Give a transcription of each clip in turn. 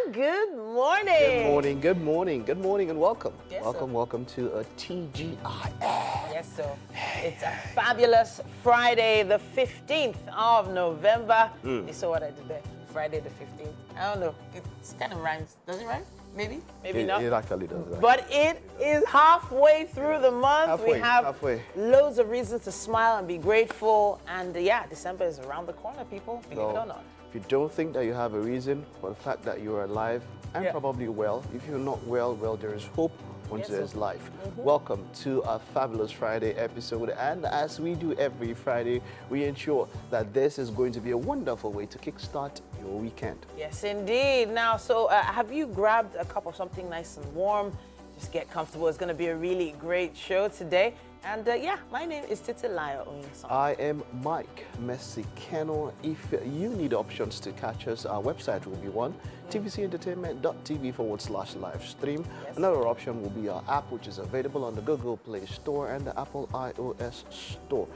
and good morning. Good morning, and welcome. Yes, welcome to a TGI. Yes, so it's a fabulous Friday, the 15th of November. You saw what I did there? Friday the 15th. I don't know. It kind of rhymes. Does it rhyme? Maybe not. It actually does. But it is halfway through the month. We have loads of reasons to smile and be grateful. And yeah, December is around the corner, people. Believe it or not. If you don't think that you have a reason for the fact that you are alive and probably well, if you're not well, there is hope once there's life. Welcome to a fabulous Friday episode, and as we do every Friday, we ensure that this is going to be a wonderful way to kickstart your weekend. Yes, indeed. Now, so have you grabbed a cup of something nice and warm? Just get comfortable. It's going to be a really great show today. And yeah, my name is Titilayo Oyinsan. I am Mike Mexicano. If you need options to catch us, our website will be one, tvcentertainment.tv/live stream. Another option will be our app, which is available on the Google Play Store and the Apple iOS Store.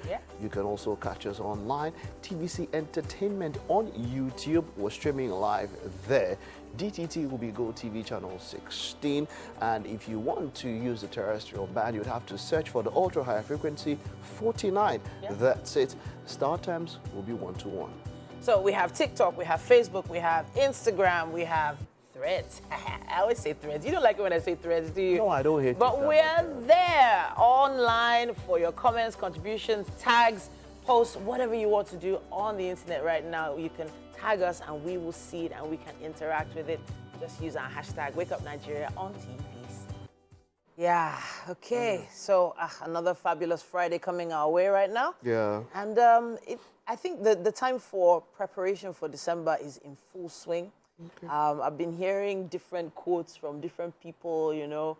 You can also catch us online, TVC Entertainment on YouTube. We're streaming live there. DTT will be GOTV channel 16, and if you want to use the terrestrial band, you'd have to search for the ultra high frequency 49. That's it. StarTimes will be 121. So we have TikTok, we have Facebook, we have Instagram, we have Threads. I always say Threads. You don't like it when I say Threads, do you? No, I don't hate it. But we're there online for your comments, contributions, tags, posts, whatever you want to do on the internet right now. You can tag us and we will see it and we can interact with it. Just use our hashtag WakeUpNigeria on TVs. Yeah, okay. So another fabulous Friday coming our way right now. Yeah. And I think the time for preparation for December is in full swing. Okay. I've been hearing different quotes from different people, you know,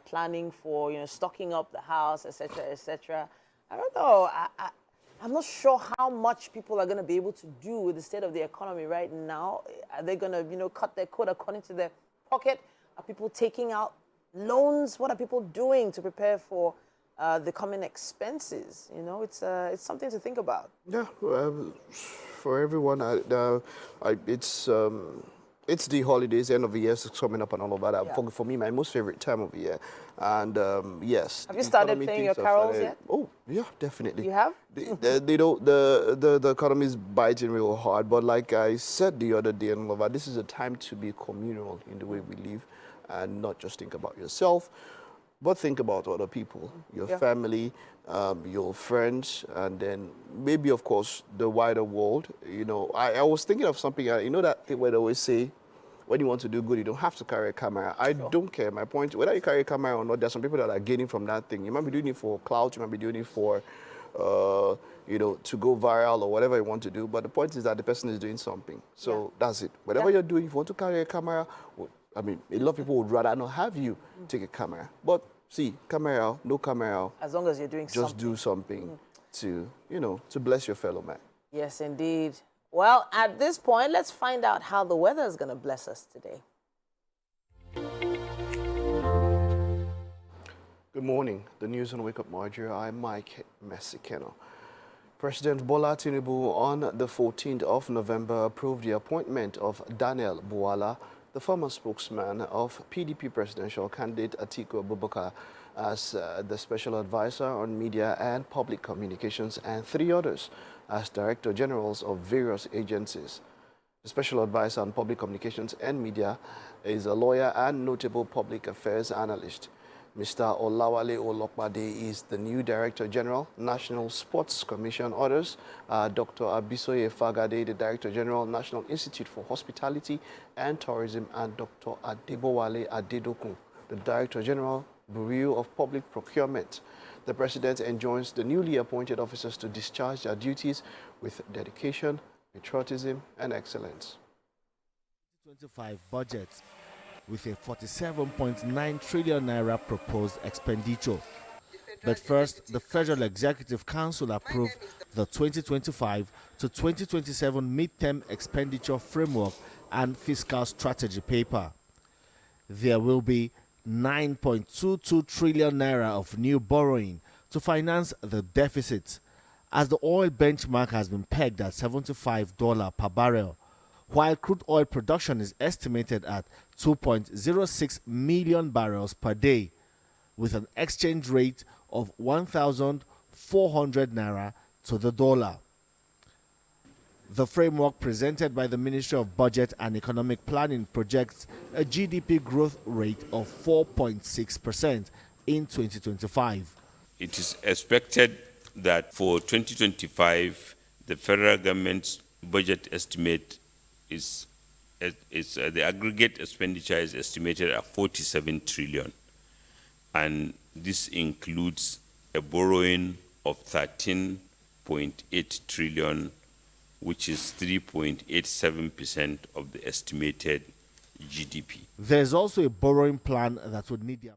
planning for, you know, stocking up the house, etc., etc. I don't know. I'm not sure how much people are going to be able to do with the state of the economy right now. Are they going to, you know, cut their coat according to their pocket? Are people taking out loans? What are people doing to prepare for the coming expenses? You know, it's something to think about. Yeah, for everyone, it's the holidays, end of the year is coming up and all of that. Yeah. For me, my most favorite time of the year. And yes. Have you started playing your carols yet? Oh, yeah, definitely. You have? The economy is biting real hard. But like I said the other day and all of that, this is a time to be communal in the way we live and not just think about yourself, but think about other people, your family, your friends, and then maybe, of course, the wider world. You know, I was thinking of something, you know that thing where they always say, when you want to do good, you don't have to carry a camera. I don't care. My point, whether you carry a camera or not, there's some people that are gaining from that thing. You might be doing it for clout, you might be doing it for, you know, to go viral or whatever you want to do. But the point is that the person is doing something. So that's it. Whatever you're doing, if you want to carry a camera, I mean, a lot of people would rather not have you take a camera. But see, camera out, no camera out. As long as you're doing something. Just do something to, you know, to bless your fellow man. Yes, indeed. Well, at this point, let's find out how the weather is going to bless us today. Good morning. The news on Wake Up Nigeria. I'm Mike Mexicano. President Bola Tinubu on the 14th of November approved the appointment of Daniel Buwala, the former spokesman of PDP presidential candidate Atiku Abubakar, as the special advisor on media and public communications, and 3 others as director generals of various agencies. The special advisor on public communications and media is a lawyer and notable public affairs analyst. Mr. Olawale Olokpade is the new Director General, National Sports Commission. Others, Dr. Abisoye Fagade, the Director General, National Institute for Hospitality and Tourism, and Dr. Adebowale Adedokun, the Director General, Bureau of Public Procurement. The President enjoins the newly appointed officers to discharge their duties with dedication, patriotism, and excellence. 2025 budget with a 47.9 trillion naira proposed expenditure. But first, the Federal Executive Council approved the 2025 to 2027 midterm expenditure framework and fiscal strategy paper. There will be 9.22 trillion naira of new borrowing to finance the deficit, as the oil benchmark has been pegged at $75 per barrel, while crude oil production is estimated at 2.06 million barrels per day, with an exchange rate of 1,400 naira to the dollar. The framework presented by the Ministry of Budget and Economic Planning projects a GDP growth rate of 4.6% in 2025. It is expected that for 2025, the federal government's budget estimate is the aggregate expenditure is estimated at 47 trillion, and this includes a borrowing of 13.8 trillion, which is 3.87% of the estimated GDP. There is also a borrowing plan that would need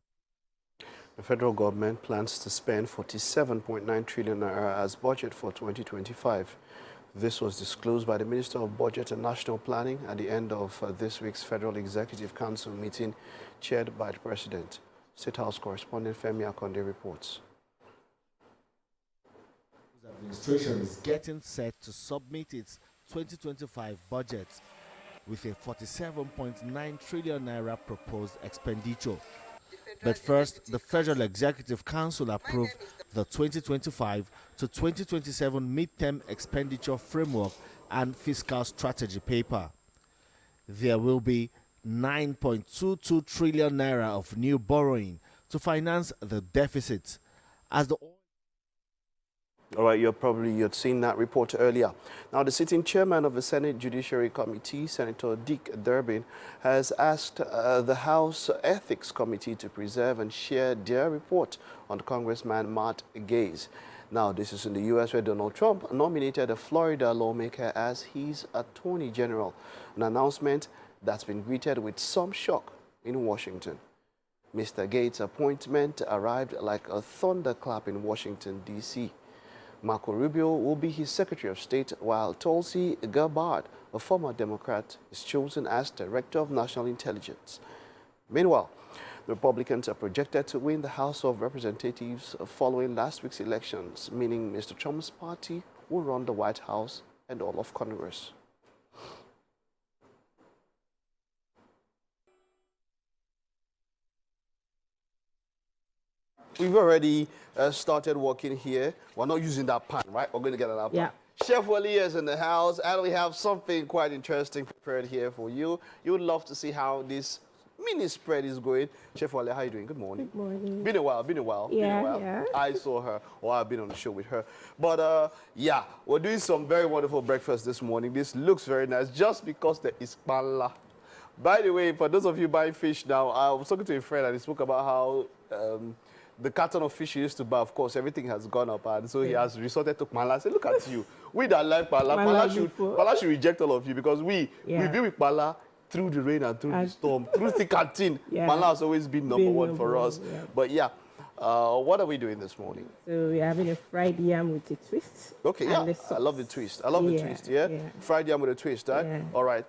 The federal government plans to spend 47.9 trillion naira as budget for 2025. This was disclosed by the Minister of Budget and National Planning at the end of this week's Federal Executive Council meeting chaired by the President. State House correspondent Femi Akonde reports. The administration is getting set to submit its 2025 budget with a 47.9 trillion naira proposed expenditure. But first, the Federal Executive Council approved the 2025 to 2027 midterm expenditure framework and fiscal strategy paper. There will be 9.22 trillion naira of new borrowing to finance the deficit. As the All right, you'd seen that report earlier. Now, the sitting chairman of the Senate Judiciary Committee, Senator Dick Durbin, has asked the House Ethics Committee to preserve and share their report on Congressman Matt Gaetz. Now, this is in the U.S. where Donald Trump nominated a Florida lawmaker as his attorney general, an announcement that's been greeted with some shock in Washington. Mr. Gaetz' appointment arrived like a thunderclap in Washington, D.C. Marco Rubio will be his Secretary of State, while Tulsi Gabbard, a former Democrat, is chosen as Director of National Intelligence. Meanwhile, the Republicans are projected to win the House of Representatives following last week's elections, meaning Mr. Trump's party will run the White House and all of Congress. We've already started working here. We're not using that pan, right? We're going to get another pan. Yeah. Chef Wale is in the house, and we have something quite interesting prepared here for you. You would love to see how this mini spread is going. Chef Wale, how are you doing? Good morning. Good morning. Been a while, been a while. Yeah, been a while. yeah. I saw her, or I've been on the show with her. But yeah, we're doing some very wonderful breakfast this morning. This looks very nice just because there is pala. By the way, for those of you buying fish now, I was talking to a friend and he spoke about how the carton of fish he used to buy, of course, everything has gone up, and so he has resorted to Pala. I said, look at you. We that like Pala, Pala should reject all of you, because we've been with Pala through the rain and through the storm, through thick and thin. Yeah. Pala has always been number one for us. Yeah. But yeah, what are we doing this morning? So we're having a fried yam with a twist. Okay, and yeah, the sauce. I love the twist. I love the twist, yeah? Fried yam with a twist, right? Yeah. All right.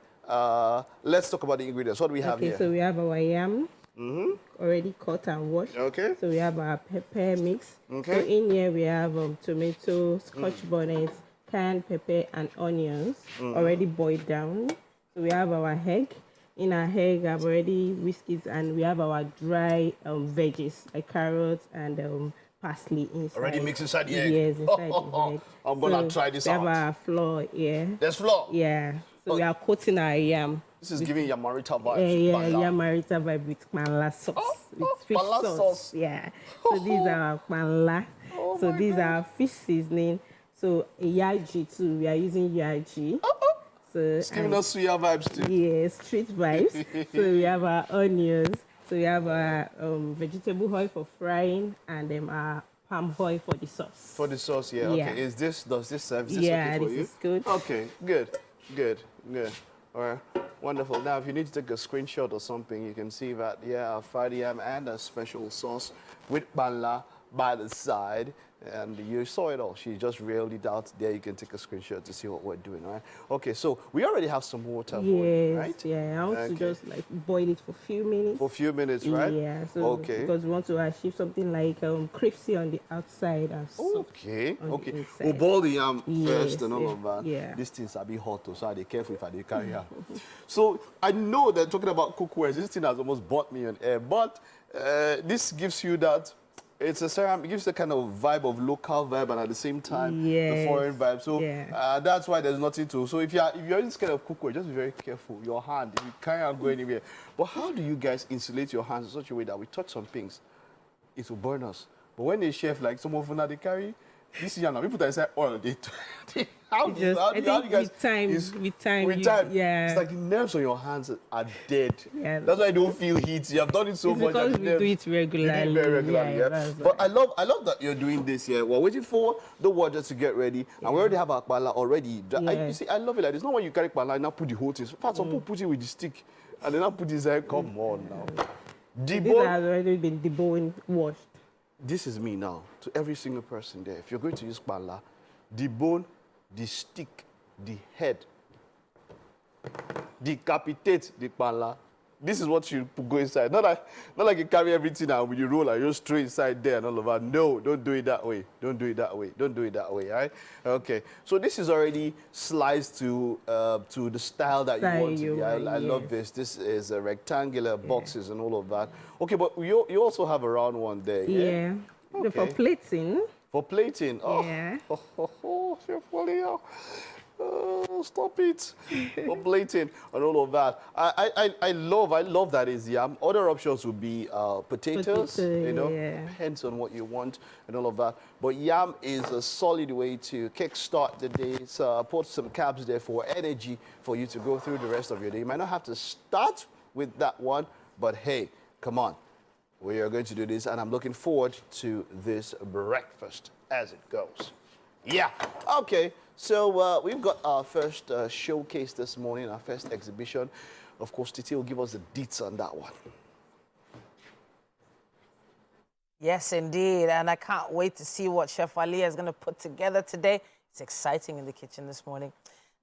Let's talk about the ingredients. What do we have here? Okay, so we have our yam. Already cut and washed. Okay. So we have our pepper mix. Okay. So in here we have tomato, scotch bonnets, canned pepper, and onions already boiled down. So we have our egg. In our egg, I've already whisked it, and we have our dry veggies like carrots and parsley inside. Already mixed inside the egg? Yes, inside the egg. I'm going to try this out. We have our flour here. There's flour? Yeah. So we are coating our yam. This is giving Yamarita vibes. Yeah, Yamarita vibe with manla sauce. With fish sauce. Yeah. So these are manla. So these are fish seasoning. So yaji too. We are using yaji. So it's giving us suya vibes too. Yeah, street vibes. So we have our onions. So we have our vegetable oil for frying, and then our palm oil for the sauce. For the sauce, yeah. Yeah. Okay. Does this serve? Is this Yeah, okay for this you? is good. Okay, good. All right, wonderful. Now, if you need to take a screenshot or something, you can see that, yeah, a fried yam and a special sauce with banla by the side. And you saw it all. She just reeled it out. There you can take a screenshot to see what we're doing, right? Okay, so we already have some water boiling, right? Yeah. I want to just like boil it for a few minutes. For a few minutes, right? Yeah. So okay. because we want to achieve something like crispy on the outside and soft Okay, on okay. the inside. We'll boil the yam Yes, first and all yeah, of that. yeah. These things are a bit hot, so I be careful if I do carry out. So I know that talking about cookware, this thing has almost bought me on air, but this gives you that. It's a ceramic, it gives the kind of vibe of local vibe and at the same time the foreign vibe. So that's why there's nothing to. So if you're in this kind of cookware, just be very careful. Your hand, if you can't go anywhere. But how do you guys insulate your hands in such a way that we touch some things, it will burn us? But when they chef, like some of them, they carry this is we put inside oil. How do you guys? With time, yeah. It's like the nerves on your hands are dead. Yeah. That's why I don't feel heat. You have done it so much. Because we do it regularly. You do it very regularly, yeah. But right. I love that you're doing this here. We're waiting for the water to get ready, and we already have our kpala already. You see, I love it like this. Not when you carry kpala and now put the whole thing. In fact, some people put it with the stick, and then now put this there. Come on now. This has already been deboned, washed. This is me now, to every single person there. If you're going to use kpala, the bone, the stick, the head, decapitate the kpala. This is what you go inside. Not like you carry everything out with your roller, you just throw inside there and all of that. No, don't do it that way. Don't do it that way. Don't do it that way, all right? Okay, so this is already sliced to the style that you want to be. I love this. This is a rectangular boxes and all of that. Okay, but you also have a round one there, yeah? Okay. For plating. For plating? Oh, yeah. Chef Wally, stop it. For plating and all of that. I love that is yam. Other options would be potatoes, you know, depends on what you want and all of that. But yam is a solid way to kickstart the day. So put some carbs there for energy for you to go through the rest of your day. You might not have to start with that one, but hey, come on. We are going to do this, and I'm looking forward to this breakfast as it goes. Yeah, okay. So we've got our first showcase this morning, our first exhibition. Of course, Titi will give us the deets on that one. Yes, indeed. And I can't wait to see what Chef Ali is going to put together today. It's exciting in the kitchen this morning.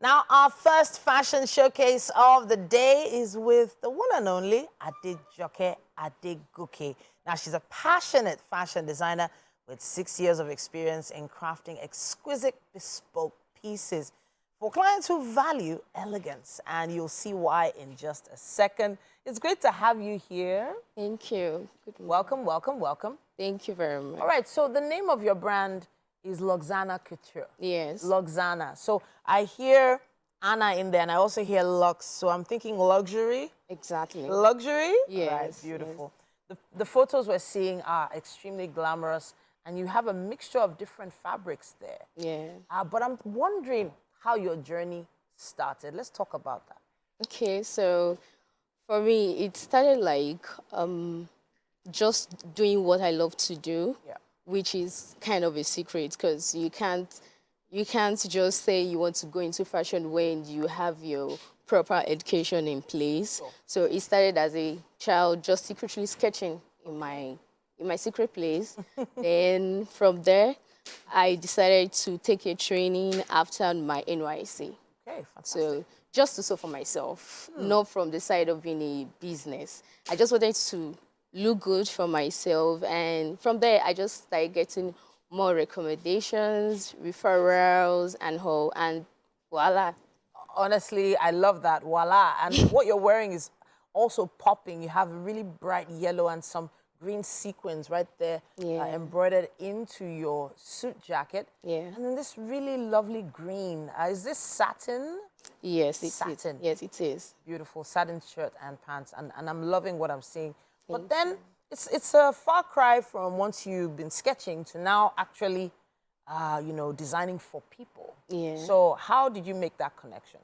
Now, our first fashion showcase of the day is with the one and only Adejoke Adegoke. Now, she's a passionate fashion designer with 6 years of experience in crafting exquisite bespoke pieces for clients who value elegance. And you'll see why in just a second. It's great to have you here. Thank you. Good welcome, welcome, welcome. Thank you very much. All right, so the name of your brand is Luxana Couture. Yes. Luxana. So I hear Anna in there, and I also hear Lux. So I'm thinking luxury. Exactly. Luxury? Yes. Right, beautiful. Yes. The photos we're seeing are extremely glamorous, and you have a mixture of different fabrics there. Yeah. But I'm wondering how your journey started. Let's talk about that. Okay, so for me, it started like just doing what I love to do. Yeah. Which is kind of a secret because you can't just say you want to go into fashion when you have your proper education in place. Sure. So it started as a child just secretly sketching in my secret place. Then from there, I decided to take a training after my NYC. Okay, fantastic. So just to sew for myself, not from the side of being a business. I just wanted to look good for myself, and from there I just started getting more recommendations, referrals, and whole, and voila. Honestly, I love that, voila. And what you're wearing is also popping. You have a really bright yellow and some green sequins right there embroidered into your suit jacket. Yeah. And then this really lovely green. Is this satin? Yes, it's satin. Yes, it is. Beautiful satin shirt and pants, and I'm loving what I'm seeing. But then it's a far cry from once you've been sketching to now actually, you know, designing for people. Yeah. So how did you make that connection?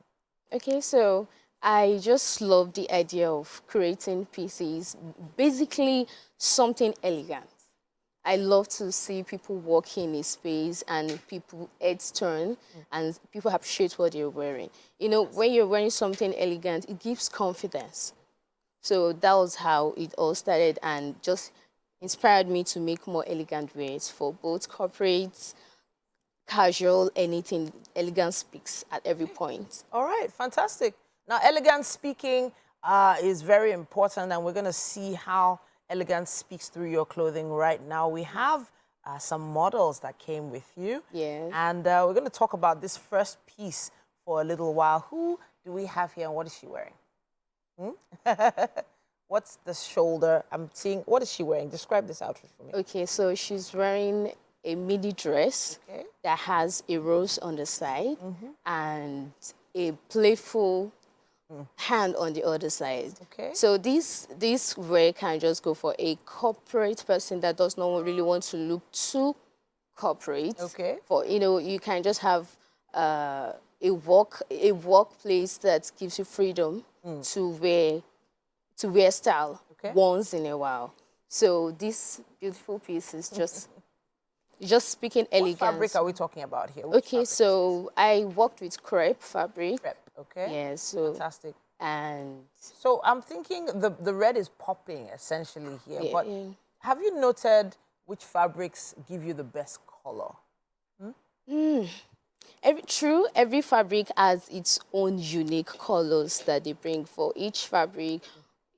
Okay, so I just love the idea of creating pieces, basically something elegant. I love to see people walk in a space and people heads turn and people appreciate what they're wearing. You know, when you're wearing something elegant, it gives confidence. So that was how it all started, and just inspired me to make more elegant wears for both corporates, casual, anything. Elegance speaks at every point. All right, fantastic. Now, elegance speaking is very important, and we're going to see how elegance speaks through your clothing right now. We have some models that came with you. Yeah. And we're going to talk about this first piece for a little while. Who do we have here, and what is she wearing? What's the shoulder? I'm seeing, what is she wearing? Describe this outfit for me. Okay, so she's wearing a midi dress that has a rose on the side and a playful hand on the other side. Okay. So this wear can just go for a corporate person that does not really want to look too corporate. Okay. For you can just have a workplace that gives you freedom to wear style once in a while. So this beautiful piece is just speaking elegance. What fabric are we talking about here? Okay, so I worked with crepe fabric. Crepe, okay. Yeah, so fantastic. And so I'm thinking the red is popping essentially here. Yeah, but yeah. have you noted which fabrics give you the best color? Every fabric has its own unique colors that they bring for each fabric.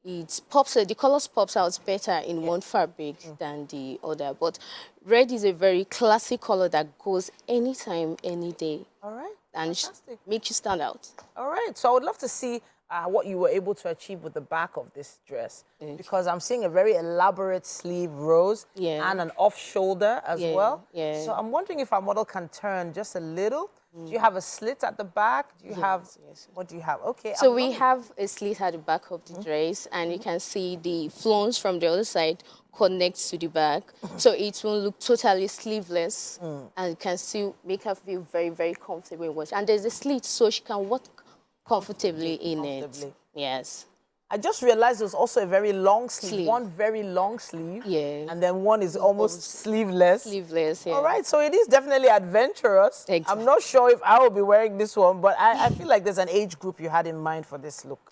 The colors pops out better in one fabric than the other. But red is a very classic color that goes anytime, any day. All right, and fantastic. Make you stand out. All right, so I would love to see what you were able to achieve with the back of this dress, because I'm seeing a very elaborate sleeve rose and an off shoulder as well. Yeah. So I'm wondering if our model can turn just a little. Do you have a slit at the back? Do you have, what do you have? Okay. So we have a slit at the back of the dress, and you can see the flounce from the other side connects to the back. So it will look totally sleeveless, and you can still make her feel very, very comfortable in watch. And there's a slit, so she can walk comfortably in it. Yes. I just realized there's also a very long sleeve. One very long sleeve. Yeah. And then one is almost sleeveless. Sleeveless, yeah. All right, so it is definitely adventurous. Exactly. I'm not sure if I will be wearing this one, but I feel like there's an age group you had in mind for this look.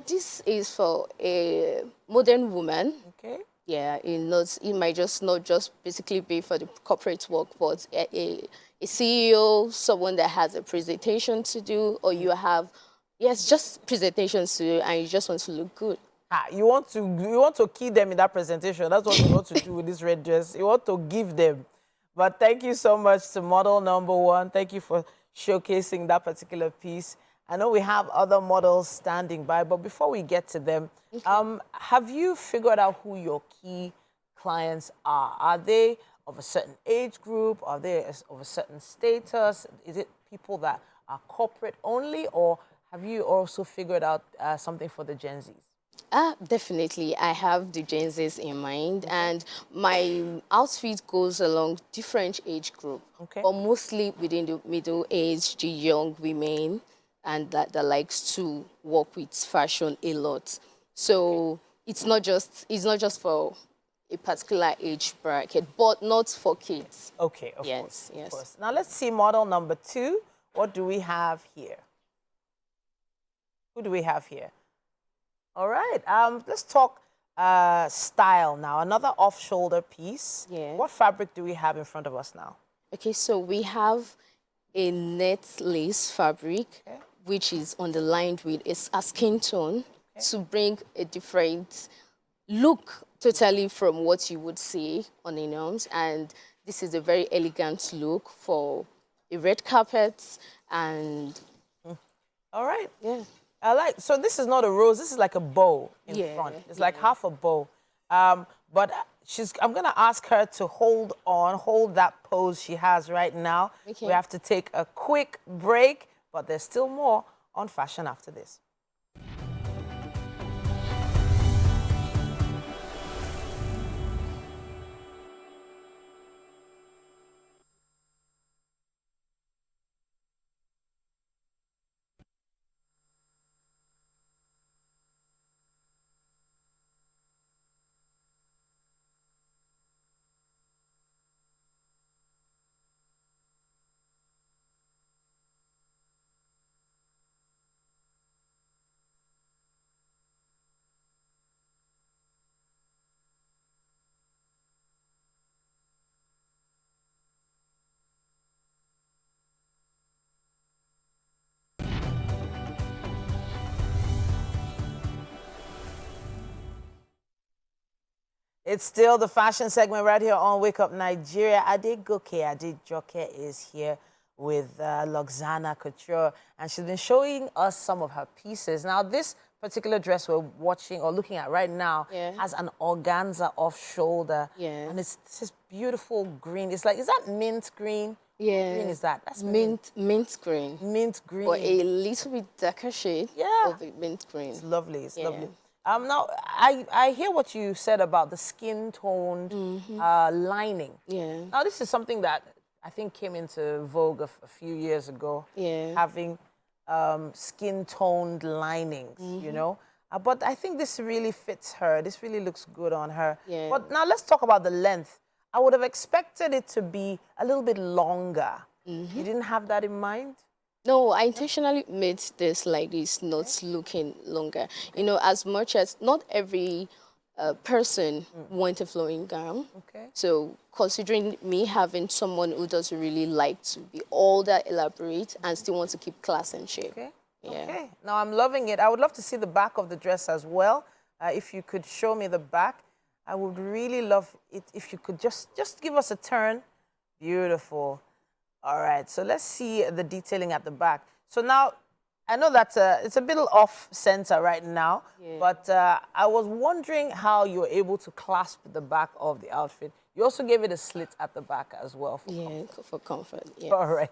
This is for a modern woman. Okay. Yeah, it might just not just basically be for the corporate work, but a CEO, someone that has a presentation to do, or you have, just presentations to do, and you just want to look good. You want to key them in that presentation. That's what you want to do with this red dress. You want to give them. But thank you so much to model number 1. Thank you for showcasing that particular piece. I know we have other models standing by, but before we get to them, have you figured out who your key clients are? Are they of a certain age group? Are they of a certain status? Is it people that are corporate only, or have you also figured out something for the Gen Zs? Definitely. I have the Gen Zs in mind, and my outfit goes along different age group, but mostly within the middle age, the young women, and that likes to work with fashion a lot. So it's not just for a particular age bracket, but not for kids. Okay, of course. Of course. Now let's see model number 2. What do we have here? Who do we have here? All right, let's talk style now. Another off-shoulder piece. Yeah. What fabric do we have in front of us now? Okay, so we have a net lace fabric, which is underlined with a skin tone to bring a different look totally from what you would see on the norms. And this is a very elegant look for a red carpet and... All right. Yeah. So this is not a rose, this is like a bow in front. It's like half a bow. But I'm gonna ask her to hold that pose she has right now. Okay. We have to take a quick break, but there's still more on fashion after this. It's still the fashion segment right here on Wake Up Nigeria. Adegoke Adejoke is here with Loxana Couture, and she's been showing us some of her pieces. Now, this particular dress we're watching or looking at right now has an organza off shoulder. Yeah. And it's this beautiful green. It's like, is that mint green? Yeah. What green is that? That's mint green. Mint green. Or a little bit darker shade of the mint green. It's lovely. It's lovely. Now, I hear what you said about the skin-toned lining. Yeah. Now, this is something that I think came into vogue a few years ago. Yeah. Having skin-toned linings, you know. But I think this really fits her. This really looks good on her. Yeah. But now let's talk about the length. I would have expected it to be a little bit longer. You didn't have that in mind? No, I intentionally made this like this, not looking longer. You know, as much as not every person wants a flowing gown. Okay. So considering me having someone who doesn't really like to be all that elaborate and still want to keep class and shape. Okay. Yeah. Okay. Now I'm loving it. I would love to see the back of the dress as well. If you could show me the back, I would really love it if you could just give us a turn. Beautiful. All right. So let's see the detailing at the back. So now I know that it's a bit off center right now, but I was wondering how you were able to clasp the back of the outfit. You also gave it a slit at the back as well. For comfort. Yes. All right.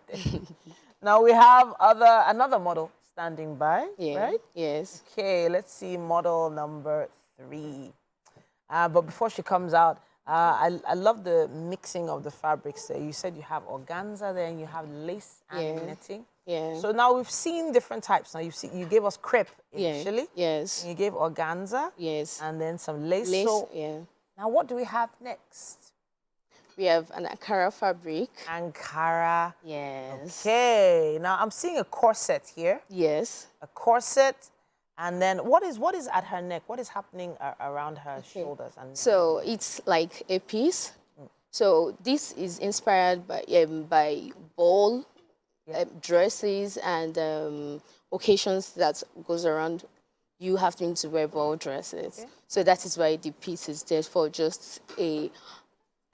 Now we have another model standing by, right? Yes. Okay, let's see model number 3. But before she comes out, I love the mixing of the fabrics there. You said you have organza there and you have lace and netting. Yeah. So now we've seen different types. Now you gave us crepe initially. Yes. And you gave organza. Yes. And then some lace. Lace, So now what do we have next? We have an Ankara fabric. Ankara. Yes. Okay. Now I'm seeing a corset here. Yes. A corset. And then what is at her neck? What is happening around her shoulders? And so it's like a piece. So this is inspired by ball dresses and occasions that goes around. You have to wear ball dresses. Okay. So that is why the piece is there for just an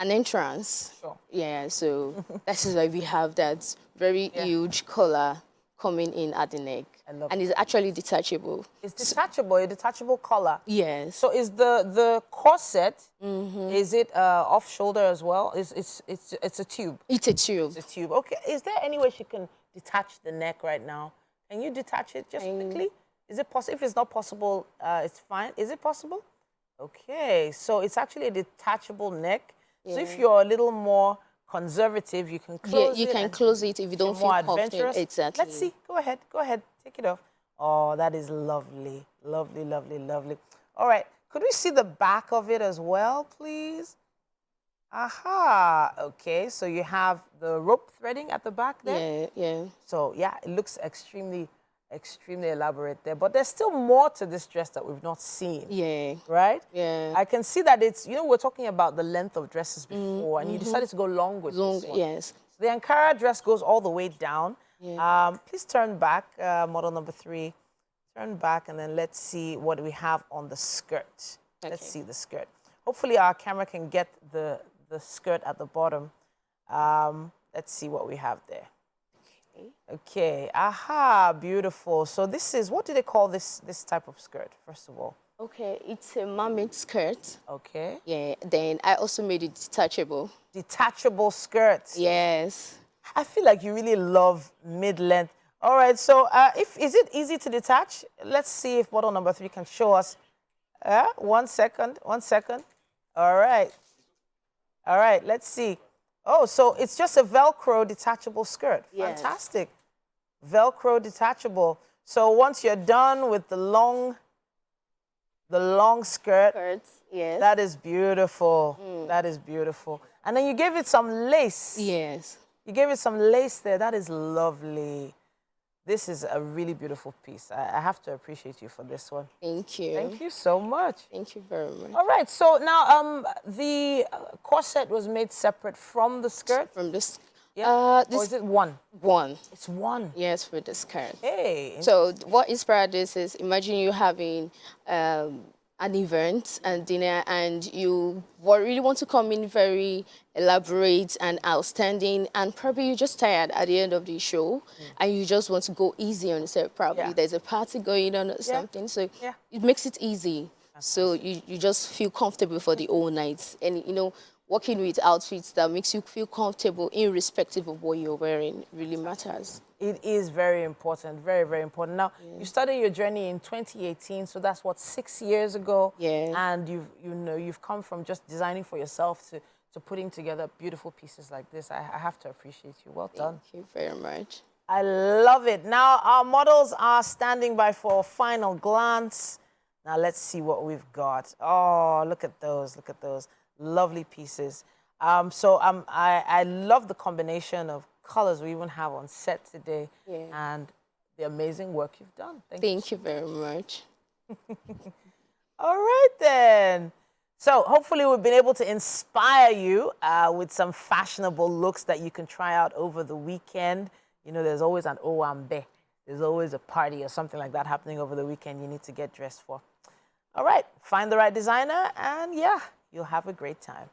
entrance. Sure. Yeah. So that is why we have that very huge collar coming in at the neck. And it's actually detachable. It's detachable, a detachable collar. Yes. So is the corset, is it off shoulder as well? It's a tube. It's a tube. It's a tube. Okay. Is there any way she can detach the neck right now? Can you detach it just quickly? Is it possible? If it's not possible, it's fine. Is it possible? Okay. So it's actually a detachable neck. So if you're a little more conservative, you can close it. Yeah, you can close it if you don't feel confident. Exactly. Let's see. Go ahead. Go ahead. Take it off. Oh, that is lovely. Lovely, lovely, lovely. All right. Could we see the back of it as well, please? Aha. Okay. So you have the rope threading at the back there? Yeah. So, yeah, it looks extremely elaborate there. But there's still more to this dress that we've not seen. Yeah. Right? Yeah. I can see that it's, we're talking about the length of dresses before, and you decided to go long with this one. Yes. The Ankara dress goes all the way down. Yeah. Please turn back, model number 3. Turn back, and then let's see what we have on the skirt. Okay. Let's see the skirt. Hopefully our camera can get the skirt at the bottom. Let's see what we have there. Okay. Aha, beautiful. So this is, what do they call this type of skirt, first of all? Okay, it's a mermaid skirt. Okay. Yeah, then I also made it detachable. Detachable skirt. Yes. I feel like you really love mid-length. All right, so is it easy to detach? Let's see if model number 3 can show us. 1 second. All right, let's see. Oh, so it's just a Velcro detachable skirt. Yes. Fantastic. Velcro detachable. So once you're done with the long skirt, yes. That is beautiful. That is beautiful. And then you gave it some lace. Yes. You gave it some lace there. That is lovely. This is a really beautiful piece. I have to appreciate you for this one. Thank you. Thank you so much. Thank you very much. All right. So now the corset was made separate from the skirt? From this. Yeah. Or is it one? One. It's one. Yes, for the skirt. Hey. So what inspired this is, imagine you having an an event and dinner, and you really want to come in very elaborate and outstanding, and probably you're just tired at the end of the show, and you just want to go easy on yourself. Probably there's a party going on or something, so it makes it easy. So you just feel comfortable for the whole night, and working with outfits that makes you feel comfortable irrespective of what you're wearing really matters. It is very important, very, very important. Now, you started your journey in 2018, so that's what, 6 years ago. Yeah. And you've come from just designing for yourself to putting together beautiful pieces like this. I have to appreciate you. Well done. Thank you very much. I love it. Now, our models are standing by for a final glance. Now, let's see what we've got. Oh, look at those. Look at those. Lovely pieces. I love the combination of colors we even have on set today and the amazing work you've done. Thank you very much. All right, then. So hopefully we've been able to inspire you with some fashionable looks that you can try out over the weekend. There's always an Owambe. There's always a party or something like that happening over the weekend you need to get dressed for. All right, find the right designer and you'll have a great time.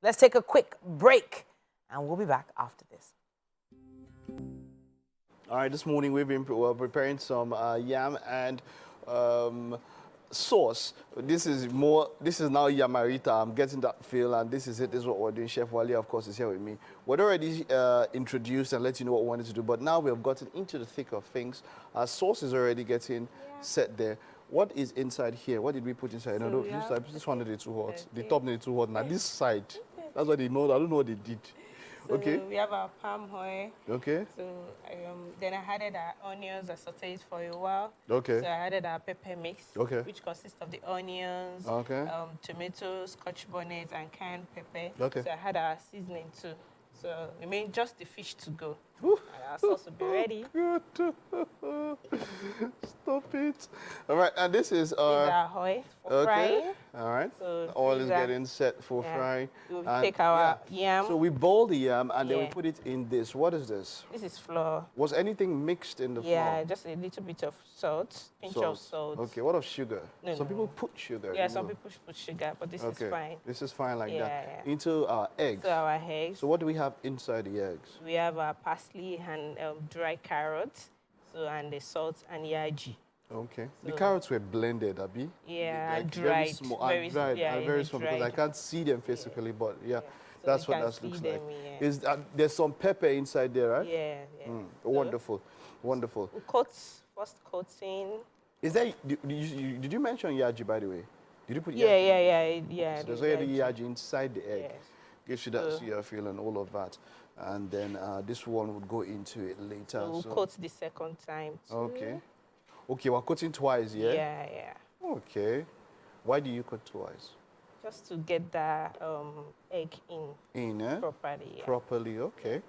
Let's take a quick break and we'll be back after this. All right, this morning we've been preparing some yam and sauce. This is now yamarita. I'm getting that feel, and this is it. This is what we're doing. Chef Wale, of course, is here with me. We'd already introduced and let you know what we wanted to do, but now we have gotten into the thick of things. Our sauce is already getting set there. What is inside here? What did we put inside? So no, this one is too hot. The top is too hot. Now this side, that's what they know. I don't know what they did. So okay. We have our palm oil. Okay. So then I added our onions. I sauteed for a while. Okay. So I added our pepper mix, okay, which consists of the onions, okay, tomatoes, scotch bonnet, and canned pepper. Okay. So I had our seasoning too. So just the fish to go. Ooh. And our sauce will be ready. Stop it. All right, and this is our oil for frying. All right. So the oil is getting set for frying. We'll take our yam. So we boil the yam and then we put it in this. What is this? This is flour. Was anything mixed in the flour? Yeah, just a little bit of salt, pinch of salt. Okay, what of sugar? No, some people put sugar. Yeah, some people put sugar, but this is fine. This is fine like that. Yeah. Into our eggs. So our eggs. So what do we have inside the eggs? We have our parsley and dry carrots, and the salt and yaji. Okay. So the carrots were blended, Abi? Yeah, like dried. Very small, very small because I can't see them physically, but so that's what that looks like. Is there's some pepper inside there, right? Yeah. Wonderful, wonderful. First coating. Is that did you mention yaji, by the way? Did you put yaji? Yeah. So there's already yaji inside the egg. Yes. Gives you that sear feel and all of that. And then this one would go into it later. So we'll coat the second time too. Okay. Okay, we're coating twice, yeah? Yeah. Okay. Why do you cut twice? Just to get the egg in properly. Yeah. Properly, okay.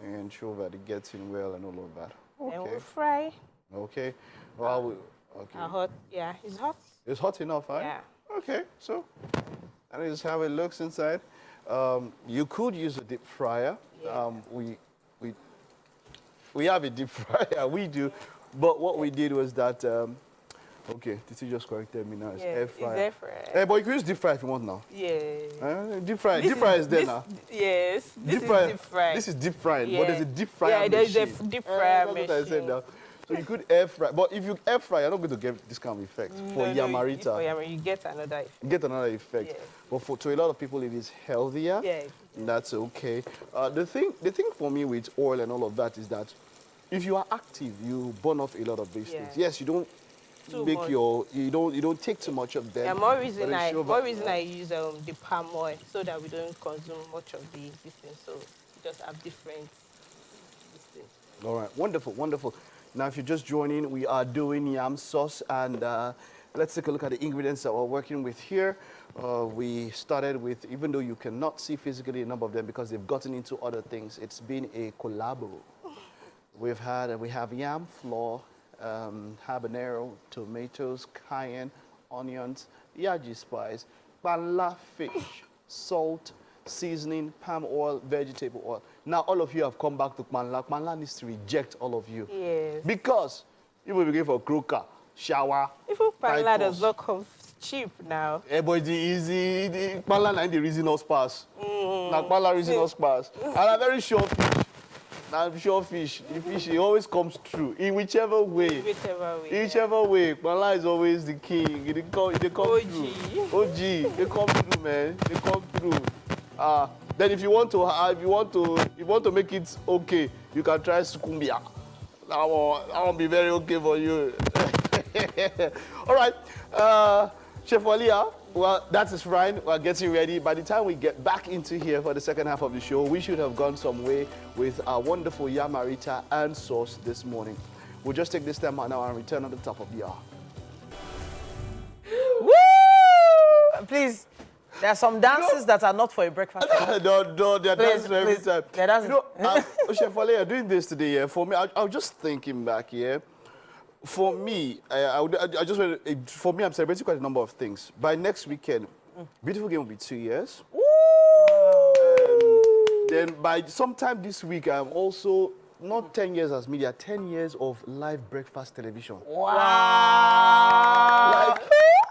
And ensure that it gets in well and all of that. Okay. Then we'll fry. Okay. Well, okay. Hot. Yeah, it's hot. It's hot enough, right? Yeah. Okay, so that is how it looks inside. You could use a deep fryer. Yeah. We have a deep fryer, we do. But what we did was that, okay, did you just corrected me now? It's air fryer. It's air fryer. Hey, but you can use deep fry if you want now. Yeah. Deep fry is there now. Yes, this is deep fry. This is deep frying, but there's a deep fryer machine. Yeah, there's machine. a deep fryer That's machine. what I said now. So you could air fry, but if you air fry, you're not going to get this kind of effect. For yamarita, for yamarita, you get another effect. You get another effect. Yeah. But to a lot of people, it is healthier. Yeah. That's okay. The thing for me with oil and all of that is that if you are active, you burn off a lot of these things. Yes, you don't you don't take too much of them. Yeah, more reason I use the palm oil so that we don't consume much of this thing. So we just have different this thing. All right, wonderful, wonderful. Now, if you're just joining, we are doing yam sauce, and let's take a look at the ingredients that we're working with here. We started with, even though you cannot see physically a number of them because they've gotten into other things, it's been a collabo. We have yam flour, habanero, tomatoes, cayenne, onions, yaji spice, bala fish, salt, seasoning, palm oil, vegetable oil. Now all of you have come back to Kmanla. Kmanla needs to reject all of you. Yes. Because you will be going for croaker, shower. If Kmanla does not cheap now. But the easy, Kpala na the reason us pass. Na Kpala reason us pass. And I'm very sure fish. I'm sure fish. The fish, it always comes true in whichever way. Whichever way. Kpala is always the king. They come through. OG, they come through, man. They come through. Then if you want to make it okay, you can try sukumbia. That won't be very okay for you. All right, Chef Walia, well, that is fine. We're getting ready. By the time we get back into here for the second half of the show, we should have gone some way with our wonderful yamarita and sauce this morning. We'll just take this time out now and return at the top of the hour. Woo! Please, there are some dances that are not for a breakfast. No, they're dancing every time. They're dancing. Chef Walia, doing this today, yeah, for me, I was just thinking back here. For me, for me, I'm celebrating quite a number of things. By next weekend, Beautiful Game will be 2 years. Then by sometime this week, I'm also not 10 years as media, 10 years of live breakfast television. Wow! Like,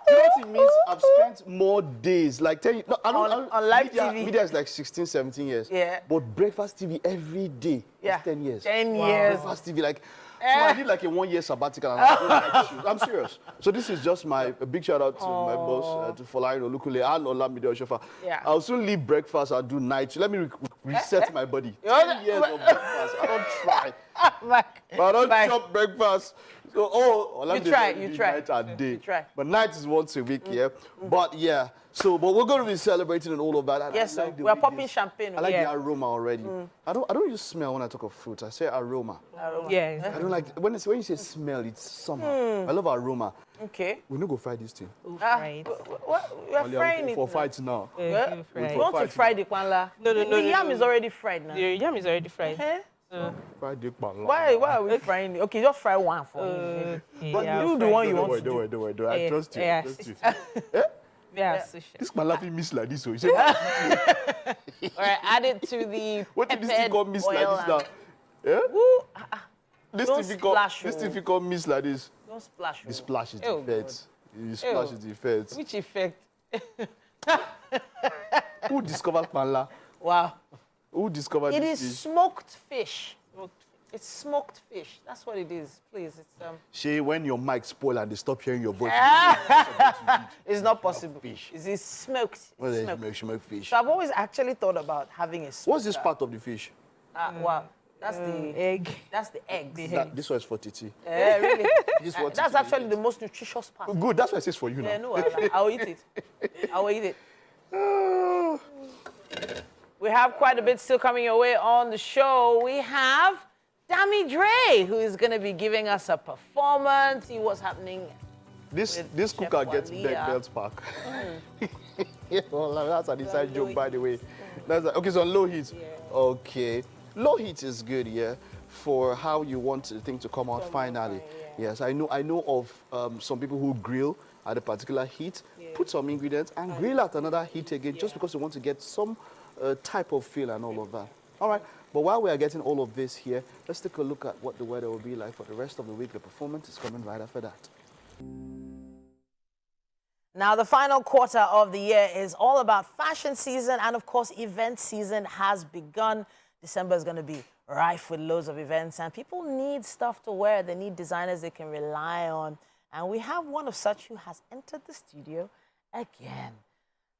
you know what it means? I've spent more days, like 10 years. No, on live TV. Media is like 16, 17 years. Yeah. But breakfast TV every day is 10 years. 10 years. Breakfast TV, like. So I did like a 1 year sabbatical. And I'm serious. So this is just a big shout out to my boss, to Folarin Olukule and Olamide Oshofa. Yeah. I'll soon leave breakfast. I'll do night. Let me reset my body. 10 years of breakfast. I don't try. But I don't chop breakfast. So Olamide You try. night and day. You try. But night is once a week, yeah. But yeah. So, but we're going to be celebrating and all of that. And Yes, I sir. like the We're way popping champagne. I like the aroma already. I don't use smell when I talk of fruit. I say aroma. Yeah. I don't like when you say smell, it's summer. I love aroma. Okay. We're not gonna fry this thing. Right. We're frying it for now. fights now. Yeah, We want to fry the kwanla. No. The yam is already fried now. The yam is already fried. Eh? Fry the pan. Why are we frying it? Okay, just fry one for me. But yeah, do the one you want to do. Don't worry. I trust you. Yeah. I trust you. Yeah, This man laughing miss like this. So you say, All right, add it to the what did this thing peppered call miss like oil this now? Yeah? Woo, This thing we call miss like this. don't splash. The splash is the Oh, effect. The splash is the effect. Which effect? Who discovered panla? Wow. Who discovered It this is fish? smoked fish. It's smoked fish. That's what it is. Please, it's Shay, when your mic spoil and they stop hearing your voice. it's not possible. fish. It's smoked. Well, It's they smoked. smoke fish. So I've always actually thought about having a smoker. What's this part of the fish? Wow. That's the egg. That's the eggs. This one is for Titi. Really? This one That's actually the most nutritious part. good. That's why it says for you now. Yeah, no, I'll eat it. I will eat it. We have quite a bit still coming your way on the show. We have Dami Dre, who is going to be giving us a performance. See what's happening. This Chef cooker gets Walia. belts back. Yeah, well, that's an inside joke, by the way. Okay, so low heat. Okay. Low heat is good, yeah, for how you want the thing to come out finally. Yes, I know of some people who grill at a particular heat, put some ingredients, and grill at another heat again, just because you want to get some type of feel and all of that. All right, but while we are getting all of this here, let's take a look at what the weather will be like for the rest of the week. The performance is coming right after that. Now, the final quarter of the year is all about fashion season, and of course, event season has begun. December is going to be rife with loads of events, and people need stuff to wear. They need designers they can rely on. And we have one of such who has entered the studio again.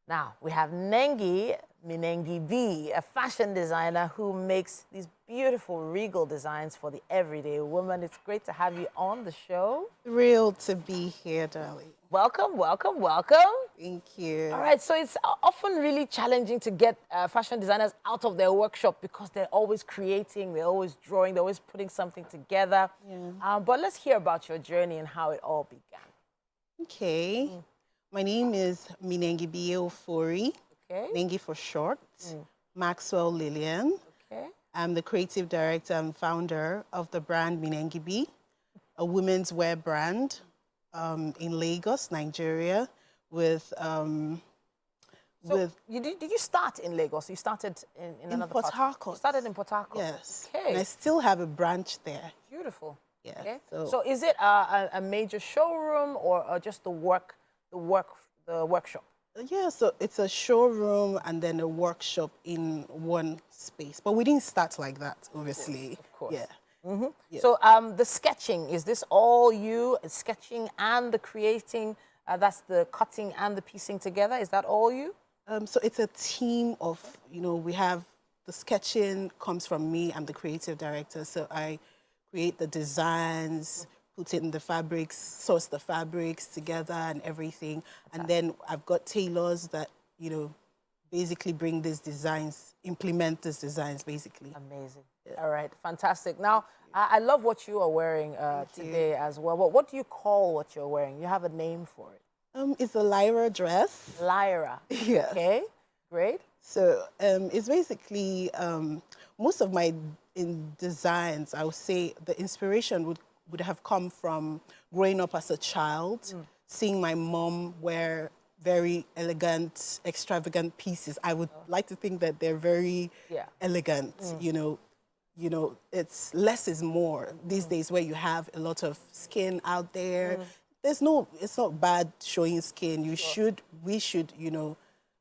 Now, we have Nengi Minengi B, a fashion designer who makes these beautiful regal designs for the everyday woman. It's great to have you on the show. Thrilled to be here, darling. Welcome, welcome, welcome. Thank you. All right, so it's often really challenging to get fashion designers out of their workshop because they're always creating, they're always drawing, they're always putting something together. Yeah. But let's hear about your journey and how it all began. Okay. My name is Minengi Ofori. Okay. Nengi for short. Maxwell Lillian. Okay. I'm the creative director and founder of the brand Minengi B, a women's wear brand in Lagos, Nigeria, with Did you start in Lagos? You started in another Port part? Harcourt. You started in Port Harcourt. Yes. Okay. And I still have a branch there. Beautiful. Yes. Okay. So- So is it a major showroom or just the work the workshop? Yeah, so it's a showroom and then a workshop in one space. But we didn't start like that, obviously. Of course. Yeah. Yeah. So the sketching, is this all you, sketching and the creating, that's the cutting and the piecing together, is that all you? So it's a team of, we have the sketching comes from me. I'm the creative director. So I create the designs, put it in the fabrics, source the fabrics together and everything. And then I've got tailors that, basically bring these designs, implement these designs, basically. Amazing. All right, fantastic. Now, I love what you are wearing today as well. What do you call what you're wearing? You have a name for it. It's a Lyra dress. Lyra. Yes. Okay, great. So it's basically, most of my designs, I would say the inspiration would have come from growing up as a child, seeing my mom wear very elegant, extravagant pieces. I would like to think that they're very elegant, it's less is more these days where you have a lot of skin out there. It's not bad showing skin. We should,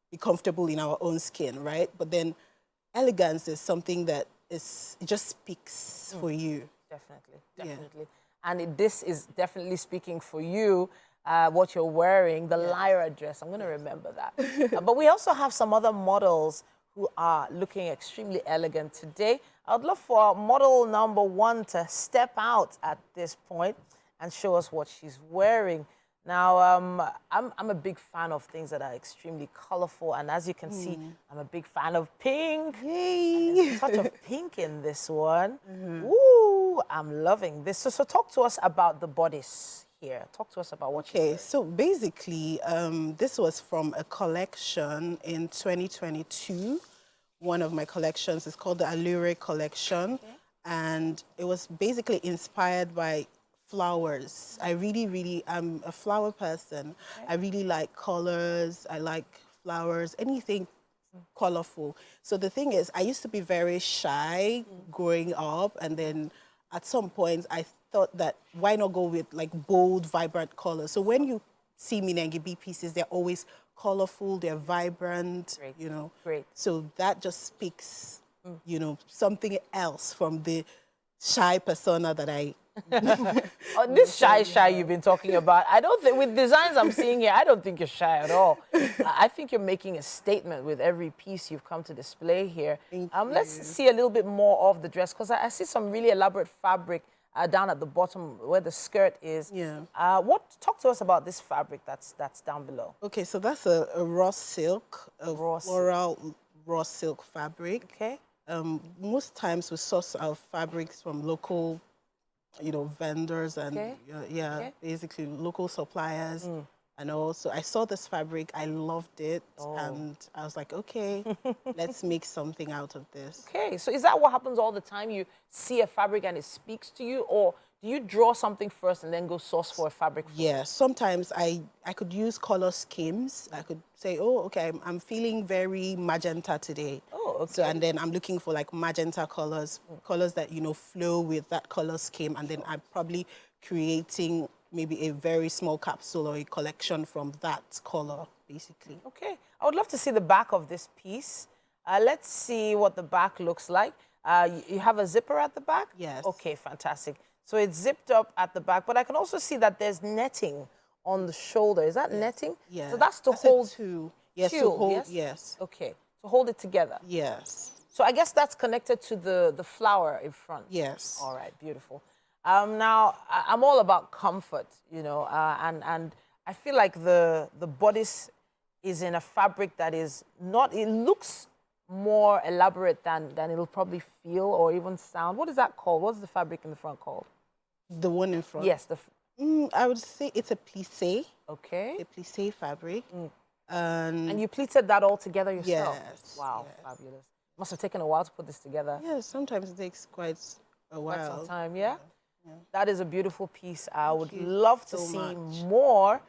be comfortable in our own skin, right? But then elegance is something that it just speaks for you. Definitely. And this is definitely speaking for you, what you're wearing, the Lyra dress. I'm going to remember that. But we also have some other models who are looking extremely elegant today. I'd love for model number 1 to step out at this point and show us what she's wearing. Now, I'm a big fan of things that are extremely colorful, and as you can see, I'm a big fan of pink. Yay! There's a touch of pink in this one. Ooh, I'm loving this. So talk to us about the bodice here. Talk to us about what you're wearing. So basically, this was from a collection in 2022. One of my collections is called the Allure collection, and it was basically inspired by flowers. I really, I'm a flower person. I really like colors. I like flowers, anything colorful. So the thing is, I used to be very shy growing up, and then at some point I thought that why not go with like bold, vibrant colors. So when you see Minengibi pieces, they're always colorful, they're vibrant, Great. So that just speaks, something else from the shy persona that I this shy you've been talking about, I don't think, with designs I'm seeing here, I don't think you're shy at all. I think you're making a statement with every piece you've come to display here. Let's see a little bit more of the dress, because I see some really elaborate fabric down at the bottom where the skirt is. Talk to us about this fabric that's down below. Okay, so that's a raw silk, floral raw silk fabric. Okay. Most times we source our fabrics from local vendors and basically local suppliers. And also I saw this fabric, I loved it, and I was like, okay, let's make something out of this. Okay, so is that what happens all the time? You see a fabric and it speaks to you, or do you draw something first and then go source for a fabric? Yeah, sometimes I could use color schemes. I could say, oh, okay, I'm feeling very magenta today. Oh, okay. So, and then I'm looking for like magenta colors, colors that, flow with that color scheme. And then I'm probably creating maybe a very small capsule or a collection from that color, basically. Okay, I would love to see the back of this piece. Let's see what the back looks like. You have a zipper at the back? Yes. Okay, fantastic. So it's zipped up at the back, but I can also see that there's netting on the shoulder. Is that netting? Yeah. So that's to hold. Yes, to hold. Yes. Okay, to hold it together. Yes. So I guess that's connected to the flower in front. Yes. All right, beautiful. Now, I'm all about comfort, and I feel like the bodice is in a fabric that is not, it looks more elaborate than it'll probably feel or even sound. What is that called? What's the fabric in the front called? The one in front? Yes. I would say it's a plissé. Okay. A plissé fabric. And you pleated that all together yourself? Yes. Wow, yes. Fabulous. Must have taken a while to put this together. Yeah, sometimes it takes quite a while. Quite some time, yeah? Yeah. That is a beautiful piece. I would love to see more.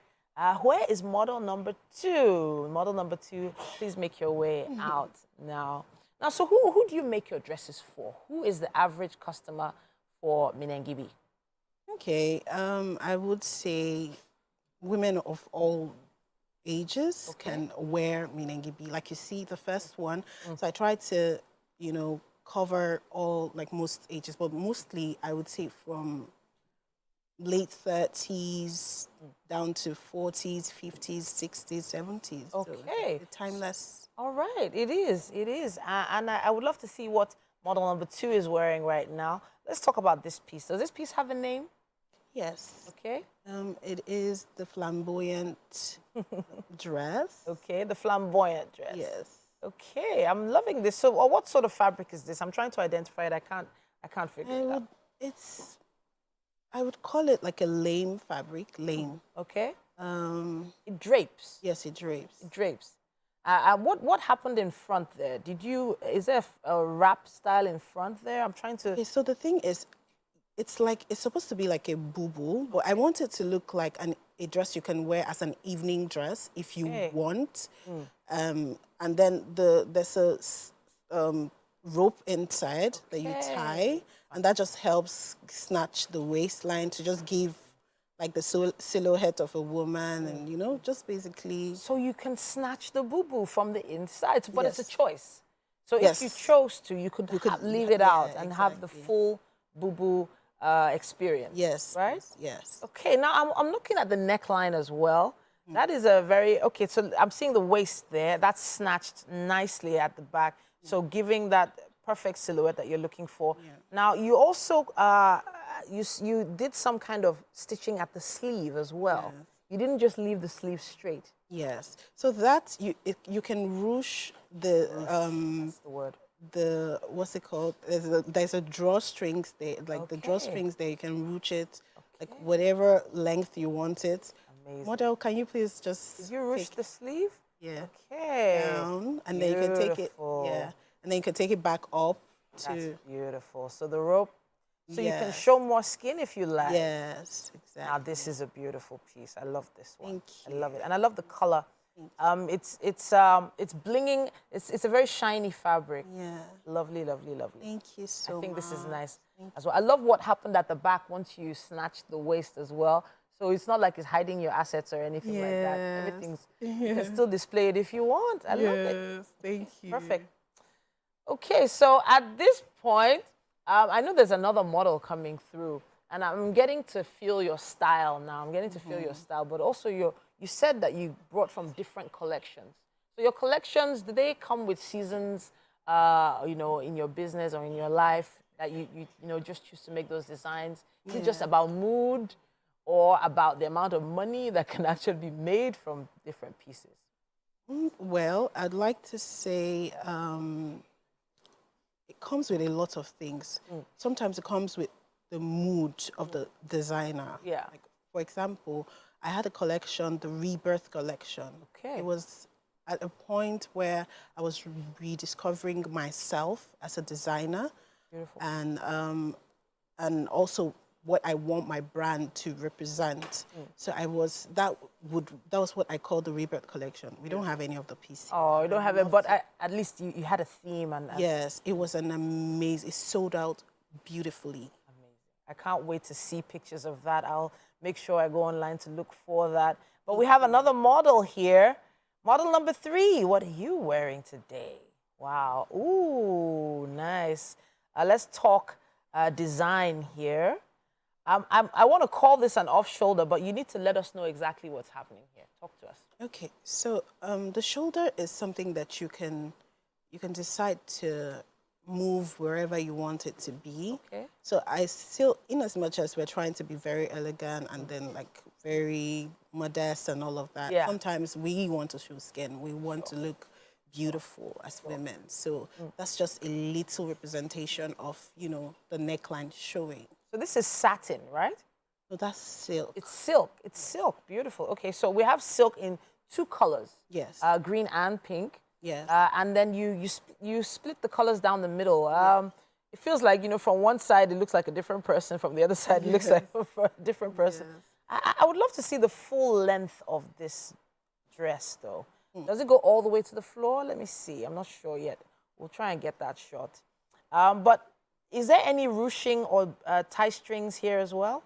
Where is model number 2? Model number 2, please make your way out now. Now, so who do you make your dresses for? Who is the average customer for Minengibi? Okay, I would say women of all ages can wear Minengibi. Like you see the first one. So I try to, you know, cover all, like most ages, but mostly I would say from late 30s down to 40s, 50s, 60s, 70s. Okay. So it's timeless. All right, it is, it is. And I would love to see what model number 2 is wearing right now. Let's talk about this piece. Does this piece have a name? Yes. Okay. It is the flamboyant dress. Okay, the flamboyant dress. Yes. Okay, I'm loving this. So, what sort of fabric is this? I'm trying to identify it. I can't figure it out. I would call it like a lame fabric, lame. Okay. It drapes. Yes, it drapes. It drapes. What happened in front there? Is there a wrap style in front there? I'm trying to. Okay, so the thing is, it's supposed to be like a boo-boo, but I want it to look like a dress you can wear as an evening dress if you want. And then there's a rope inside that you tie, and that just helps snatch the waistline to just give like the silhouette of a woman, and you know, just basically. So you can snatch the boo-boo from the inside, but it's a Yes. choice. So if you chose to, you could leave it out and have the full boo-boo experience. Yes. Right? Yes. Okay, now I'm looking at the neckline as well. That is a very, okay, so I'm seeing the waist there. That's snatched nicely at the back. So giving that perfect silhouette that you're looking for. Now, you also, you did some kind of stitching at the sleeve as well. Yes. You didn't just leave the sleeve straight. Yes. So that you can ruche the That's the word. the what's it called? There's a drawstrings there, like the drawstrings there. You can ruche it, like whatever length you want it. Amazing. Model, can you please just Did you ruche the sleeve? yeah Okay. down, and then you can take it and then you can take it back up to That's beautiful. So the rope, so you can Yes. show more skin if you like. yes, exactly. Now this is a beautiful piece. I love this one. Thank I you. love it, and I love the color. It's blinging. It's a very shiny fabric. Yeah. Lovely, lovely, lovely. Thank you so much. I think this is nice as well. I love what happened at the back once you snatched the waist as well. So it's not like it's hiding your assets or anything like that. Everything's you can still display it if you want. I love it. Thank you. Perfect. Okay, so at this point, I know there's another model coming through, and I'm getting to feel your style now. I'm getting to feel your style, but also you said that you brought from different collections. So your collections, do they come with seasons, you know, in your business or in your life that you know, just choose to make those designs? Is it just about mood or about the amount of money that can actually be made from different pieces? Well, I'd like to say it comes with a lot of things. Sometimes it comes with the mood of the designer. Yeah. Like, for example, I had a collection, the Rebirth collection. Okay. It was at a point where I was rediscovering myself as a designer. Beautiful. And also what I want my brand to represent. So that was what I call the Rebirth collection. We don't have any of the pieces. Oh, you don't have it, but at least you had a theme. And Yes, it was an amazing, it sold out beautifully. I can't wait to see pictures of that. I'll make sure I go online to look for that. But we have another model here. Model number 3. What are you wearing today? Wow. Ooh, nice. Let's talk design here. I want to call this an off-shoulder, but you need to let us know exactly what's happening here. Talk to us. Okay, so the shoulder is something that you can decide to move wherever you want it to be. Okay. So I still, in as much as we're trying to be very elegant and then like very modest and all of that, sometimes we want to show skin. We want to look beautiful as women. So that's just a little representation of, you know, the neckline showing. So this is satin, right? So that's silk. It's silk. It's silk. Beautiful. Okay, so we have silk in 2 colors. Yes. Green and pink. Yes. And then you split the colors down the middle. It feels like, you know, from one side it looks like a different person, from the other side it looks like a different person. I would love to see the full length of this dress, though. Does it go all the way to the floor? Let me see. I'm not sure yet. We'll try and get that shot. But is there any ruching or tie strings here as well?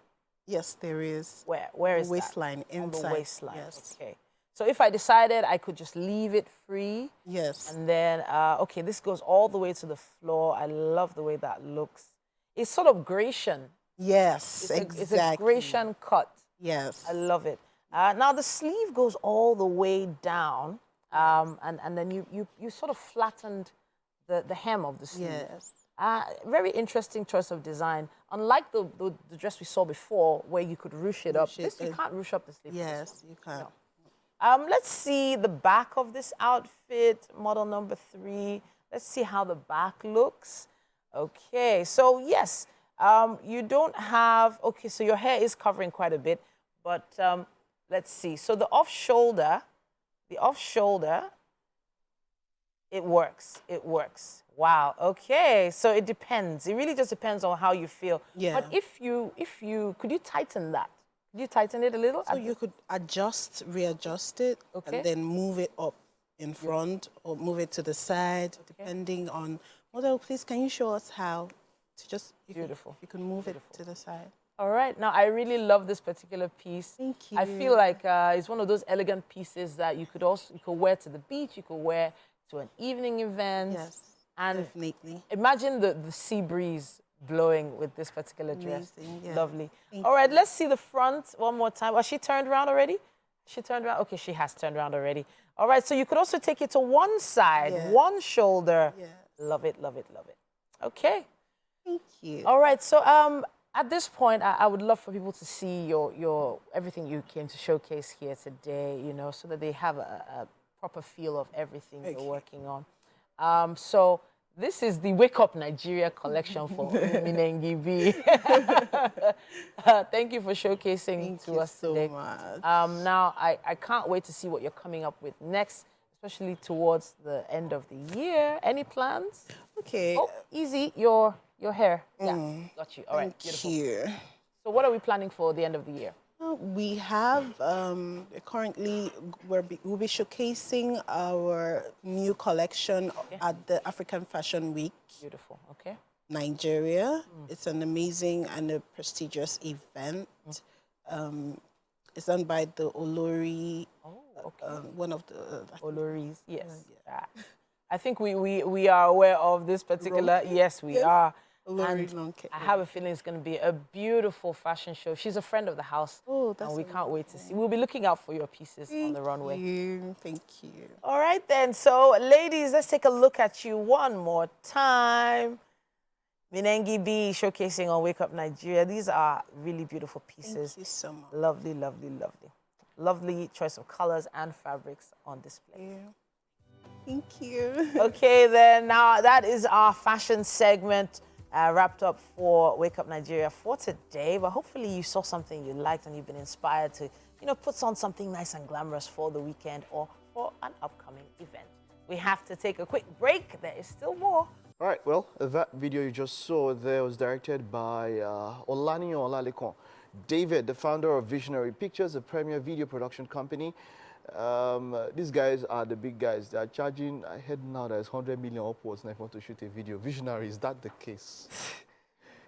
Yes, there is. Where is the waistline that? inside. On the waistline. Yes. Okay. So if I decided I could just leave it free. Yes. And then, okay, this goes all the way to the floor. I love the way that looks. It's sort of Grecian. Yes, It's exactly. a Grecian cut. Yes. I love it. Now the sleeve goes all the way down, and then you sort of flattened the hem of the sleeve. Yes. Very interesting choice of design. Unlike the dress we saw before, where you could ruche it up, this you can't ruche up the sleeve. Yes, you can. No. Let's see the back of this outfit, model number 3. Let's see how the back looks. Okay, so yes, you don't have, okay, so your hair is covering quite a bit, but let's see. So the off-shoulder, it works. Wow, okay, so it depends. It really just depends on how you feel. Yeah. But if you, could you tighten that? Could you tighten it a little? So you could readjust it, Okay. and then move it up in front or move it to the side, depending on. Model, please, can you show us how to just... Beautiful. You can move it to the side. All right. Now, I really love this particular piece. Thank you. I feel like it's one of those elegant pieces that you could wear to the beach, you could wear to an evening event. Yes, and definitely. Imagine the sea breeze blowing with this particular dress. Amazing, yeah. Lovely. Thank All right, let's see the front one more time. Was she turned around already? She turned around? Okay, she has turned around already. All right, so you could also take it to one side, Yes. one shoulder. Yes. Love it, love it, love it. Okay. Thank you. All right, so at this point, I would love for people to see your everything you came to showcase here today, you know, so that they have a proper feel of everything you're working on. So this is the Wake Up Nigeria collection for Minengi B. Thank you for showcasing to us today. Much. Now, I can't wait to see what you're coming up with next, especially towards the end of the year. Any plans? Okay. Oh, easy, your hair. Yeah, got you. All right, Thank beautiful. you. So what are we planning for the end of the year? We have currently we'll be showcasing our new collection at the African Fashion Week, Beautiful, okay. Nigeria. It's an amazing and a prestigious event. It's done by the Olori, one of the Oloris, yes. I think we are aware of this particular, yes, we are. Olori And Lonke. I have a feeling it's going to be a beautiful fashion show. She's a friend of the house. Oh, that's and we can't wait to see. We'll be looking out for your pieces on the runway. Thank you. All right, then. So, ladies, let's take a look at you one more time. Minengi B showcasing on Wake Up Nigeria. These are really beautiful pieces. Thank you so much. Lovely, lovely, lovely. Lovely choice of colors and fabrics on display. Thank you. Okay, then. Now, that is our fashion segment. Wrapped up for Wake Up Nigeria for today, but hopefully you saw something you liked and you've been inspired to, you know, put on something nice and glamorous for the weekend or for an upcoming event. We have to take a quick break. There is still more. All right, well, that video you just saw there was directed by Olaniyan Olalekun. David, the founder of Visionary Pictures, a premier video production company. These guys are the big guys. They are charging, I heard now there's 100 million upwards now if you want to shoot a video. Visionary, is that the case?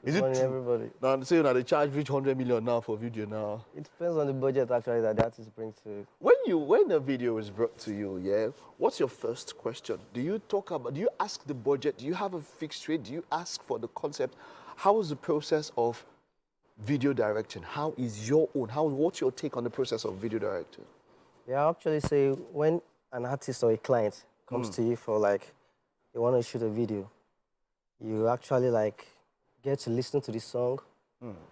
Is it true? Everybody. Now, say now they charge reach 100 million now for video now. It depends on the budget actually that the artist brings to it. When the video is brought to you, yeah, what's your first question? Do you ask the budget? Do you have a fixed rate? Do you ask for the concept? How is the process of video directing? How is your own? What's your take on the process of video directing? Yeah, I actually say when an artist or a client comes to you for like, they want to shoot a video, you actually like get to listen to the song.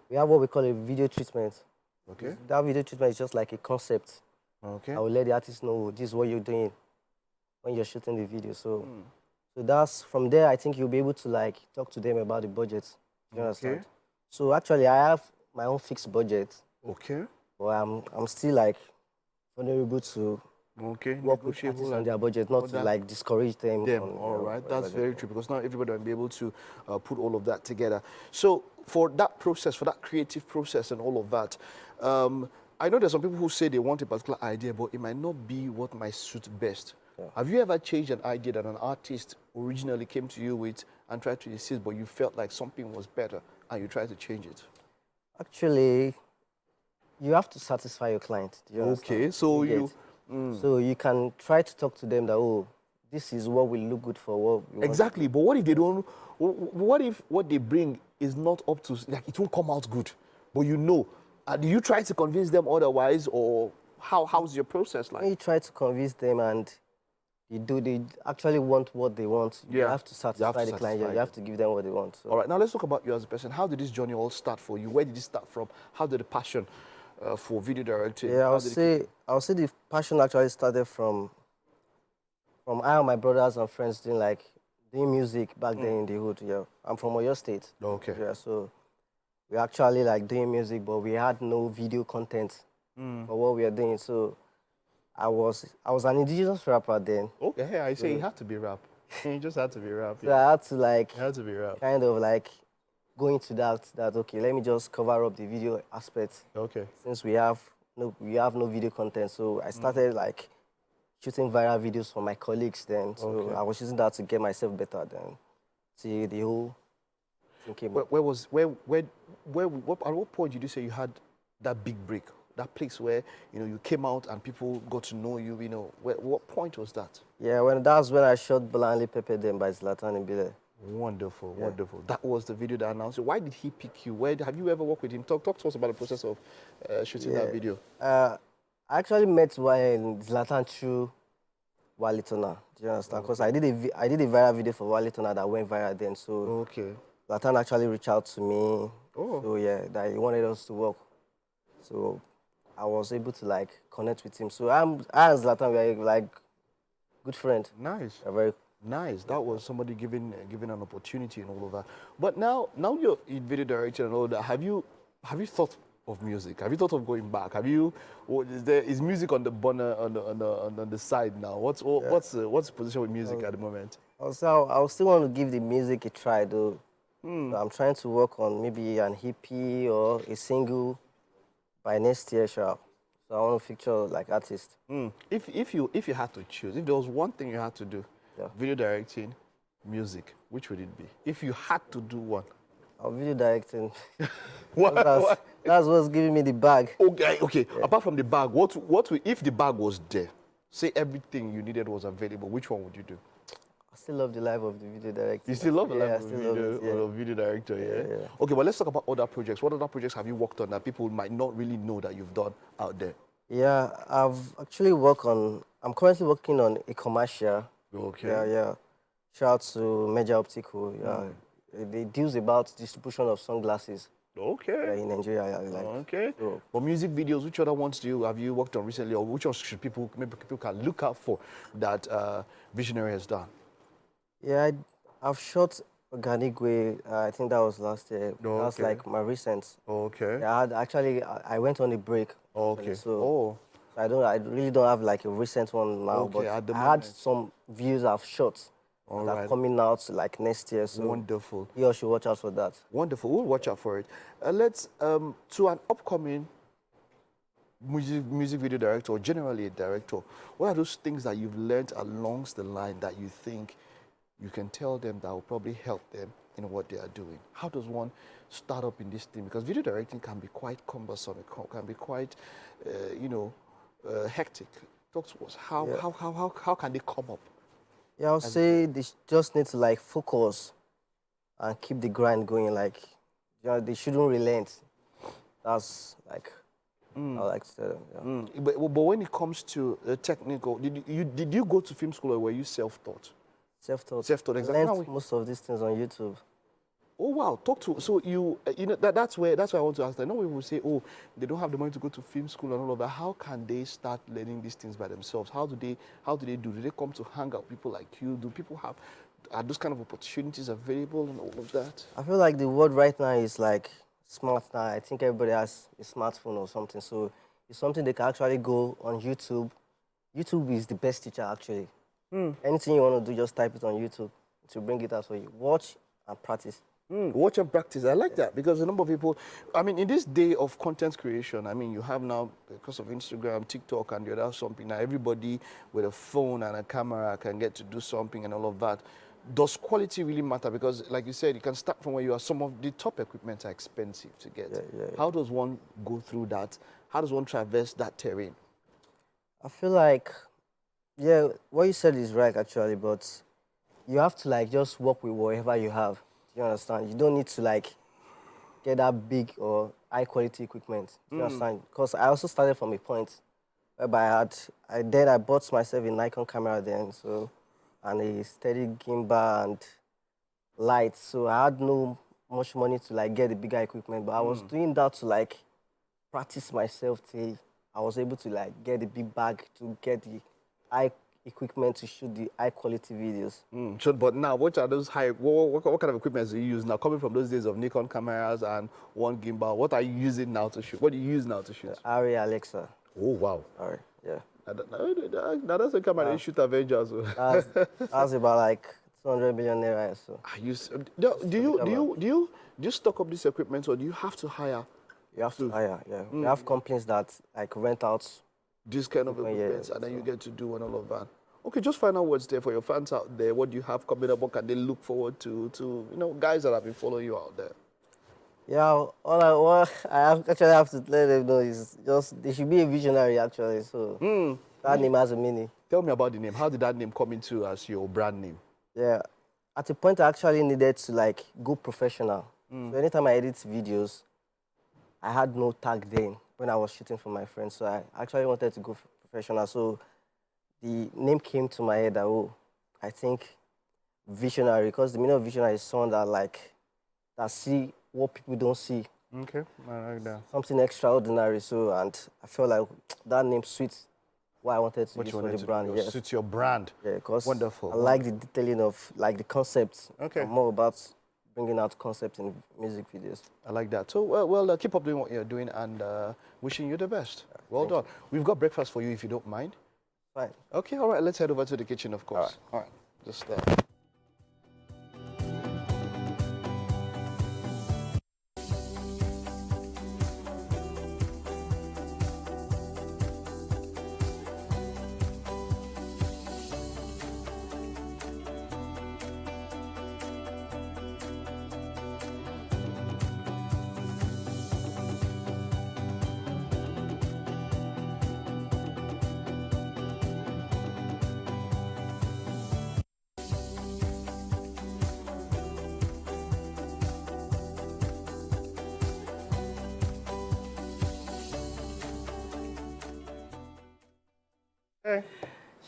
We have what we call a video treatment. Okay. That video treatment is just like a concept. Okay. I will let the artist know this is what you're doing when you're shooting the video. So that's from there. I think you'll be able to like talk to them about the budget. You understand? So actually, I have my own fixed budget. Okay. But I'm still like vulnerable to work with artists on their budget, not to like discourage them. All right, that's very true because not everybody will be able to put all of that together. So for that process, for that creative process and all of that, I know there's some people who say they want a particular idea, but it might not be what might suit best. Yeah. Have you ever changed an idea that an artist originally came to you with and tried to insist, but you felt like something was better and you tried to change it? Actually, you have to satisfy your client. Do you understand? Okay, so So you can try to talk to them that, oh, this is what will look good for what we want. Exactly. But what if they don't? What if what they bring is not up to, like, it won't come out good? But you know, do you try to convince them otherwise, or how's your process like? When you try to convince them and they actually want what they want, you Yeah. have to satisfy the client. You have to give them what they want. So. All right, now let's talk about you as a person. How did this journey all start for you? Where did it start from? How did the passion for video directing? Yeah, I'll say the passion actually started from I and my brothers and friends doing music back then in the hood. Yeah, I'm from Oyo State. Okay. Yeah, so we actually doing music, but we had no video content for what we are doing. So I was an indigenous rapper then. Okay, hey, I say it had to be rap. You just had to be rap. So I had to It had to be rap. kind of go into that okay, let me just cover up the video aspect. Okay. Since we have no video content, so I started shooting viral videos for my colleagues then. So Okay. I was using that to get myself better then. See the whole thing came up. At what point did you say you had that big break? That place where, you came out and people got to know you, what point was that? Yeah, that's when I shot Blindly Pepper Them by Zlatan Ibile. Wonderful, Yeah. wonderful. That was the video that announced you. Why did he pick you? Have you ever worked with him? Talk to us about the process of shooting that video. I actually met Zlatan through Walitona. Do you understand? Because I did a viral video for Walitona that went viral then. So Okay. Zlatan actually reached out to me. Oh. So yeah, that he wanted us to work. So I was able to connect with him. So I and Zlatan were good friend. Nice. We're very Nice. That was somebody given an opportunity and all of that. But now you're in video direction and all that. Have you thought of music? Have you thought of going back? Is music on the burner on the side now? What's the position with music at the moment? Also, I still want to give the music a try though. So I'm trying to work on maybe an EP or a single by next year, sure. So I want to feature artists. If you had to choose, if there was one thing you had to do, video directing, music, which would it be? If you had to do one. Video directing. What? That's what's giving me the bag. Okay. Yeah. Apart from the bag, what if the bag was there? Say everything you needed was available. Which one would you do? I still love the life of the video director. You still love the life of the video director, yeah? Yeah. Okay, but let's talk about other projects. What other projects have you worked on that people might not really know that you've done out there? Yeah, I've actually I'm currently working on a commercial. Okay. Yeah. Shout out to Major Optical. Yeah. They deals about distribution of sunglasses. Okay. In Nigeria. Okay. So, but music videos, which other ones have you worked on recently, or which ones should people can look out for that Visionary has done? Yeah, I've shot Organic Way. I think that was last year. Okay. That's my recent. Okay. Yeah, I went on a break. Okay. So I really don't have a recent one now. Okay, but I had some views I've shot that are coming out next year. So wonderful. You all should watch out for that. Wonderful. We'll watch out for it. Let's to an upcoming music video director, or generally a director. What are those things that you've learned along the line that you think you can tell them that will probably help them in what they are doing? How does one start up in this thing? Because video directing can be quite cumbersome. It can be quite, hectic. Talk to us. How can they come up? Yeah, I'll say they just need to focus and keep the grind going. They shouldn't relent. That's I like to tell them. Yeah. But when it comes to technical, did you go to film school, or were you self-taught? Self-taught. Self-taught, exactly. I learned most of these things on YouTube. Oh wow! So that's why I want to ask. I know people will say, oh, they don't have the money to go to film school and all of that. How can they start learning these things by themselves? How do they do? Do they come to hang out people like you? Do people are those kind of opportunities available and all of that? I feel like the world right now is smart now. I think everybody has a smartphone or something. So it's something they can actually go on YouTube. YouTube is the best teacher actually. Anything you want to do, just type it on YouTube to bring it out for you. Watch and practice. Watch and practice. I like that, because a number of people, in this day of content creation, you have now, because of Instagram, TikTok, and the other something, now everybody with a phone and a camera can get to do something and all of that. Does quality really matter? Because, like you said, you can start from where you are. Some of the top equipment are expensive to get. Yeah. How does one go through that? How does one traverse that terrain? I feel like, yeah, what you said is right actually, but you have to like just work with whatever you have. Do you understand? You don't need to like get that big or high quality equipment. Do you understand? Because I also started from a point whereby I bought myself a Nikon camera then, so, and a steady gimbal and lights. So I had no much money to like get the bigger equipment, but I was doing that to like practice myself till I was able to like get the big bag to get the high equipment to shoot the high quality videos. So, but now, what are those what kind of equipment do you use now? Coming from those days of Nikon cameras and one gimbal, what are you using now to shoot? What do you use now to shoot? Arri Alexa. Oh, wow. Alright, yeah. Now that's a camera they shoot Avengers. That's about like 200 million naira. So Do you stock up this equipment or do you have to hire you have to hire. Yeah, we have companies that like rent out this kind of equipment and then you get to do and all of that? Okay, just final words there for your fans out there. What do you have coming up? What can they look forward to guys that have been following you out there? Yeah, what I actually have to let them know is just they should be a visionary actually. So that name has a meaning. Tell me about the name. How did that name come into as your brand name? Yeah, at a point I actually needed to like go professional. So anytime I edit videos, I had no tag then when I was shooting for my friends. So I actually wanted to go professional. So the name came to my head that, I think visionary, because the meaning of visionary is someone that see what people don't see. Okay, I like that. Something extraordinary. So, and I felt like that name suits what I wanted to use for the brand. Yes. Suits your brand. Yeah, because wonderful. I like the detailing of like the concepts. Okay. I'm more about bringing out concepts in music videos. I like that. So, well, keep up doing what you're doing and wishing you the best. Well done. We've got breakfast for you if you don't mind. Fine. Okay, all right. Let's head over to the kitchen, of course. All right. Just there.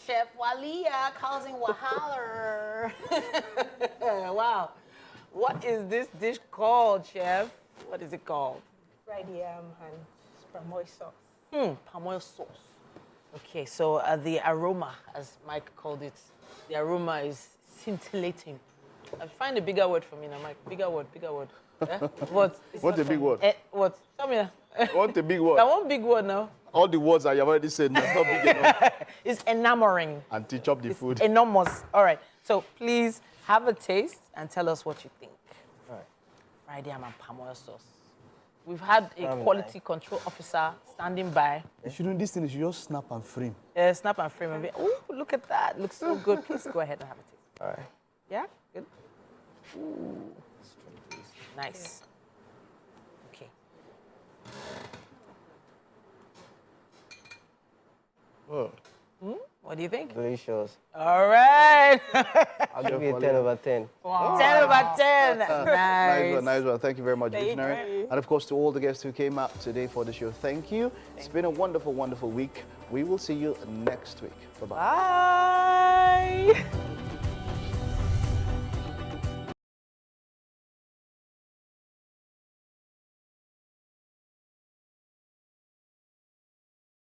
Chef Walia causing wahala. Wow. What is this dish called, Chef? What is it called? Fried yam and palm oil sauce. Palm oil sauce. Okay, so the aroma, as Mike called it, the aroma is scintillating. Find a bigger word for me now, Mike. Bigger word. Yeah? What? What's a big word? What? Tell me now. What a big word? I want big word now. All the words that you've already said, that's not big enough. It's enamoring. And teach up the food. Enormous. All right. So please have a taste and tell us what you think. All right. Fried yam and palm oil sauce. We've had a quality control officer standing by. You shouldn't, this thing, you should just snap and frame. Snap and frame and be, oh, look at that. Looks so good. Please go ahead and have a taste. All right. Yeah? Good. Ooh. Nice. Okay. What do you think? Delicious. All right. I'll give you a 10 over 10. Wow. 10 over 10. Nice. Nice one. Thank you very much, Visionary. And of course, to all the guests who came out today for the show, thank you. It's been a wonderful, wonderful week. We will see you next week. Bye-bye. Bye.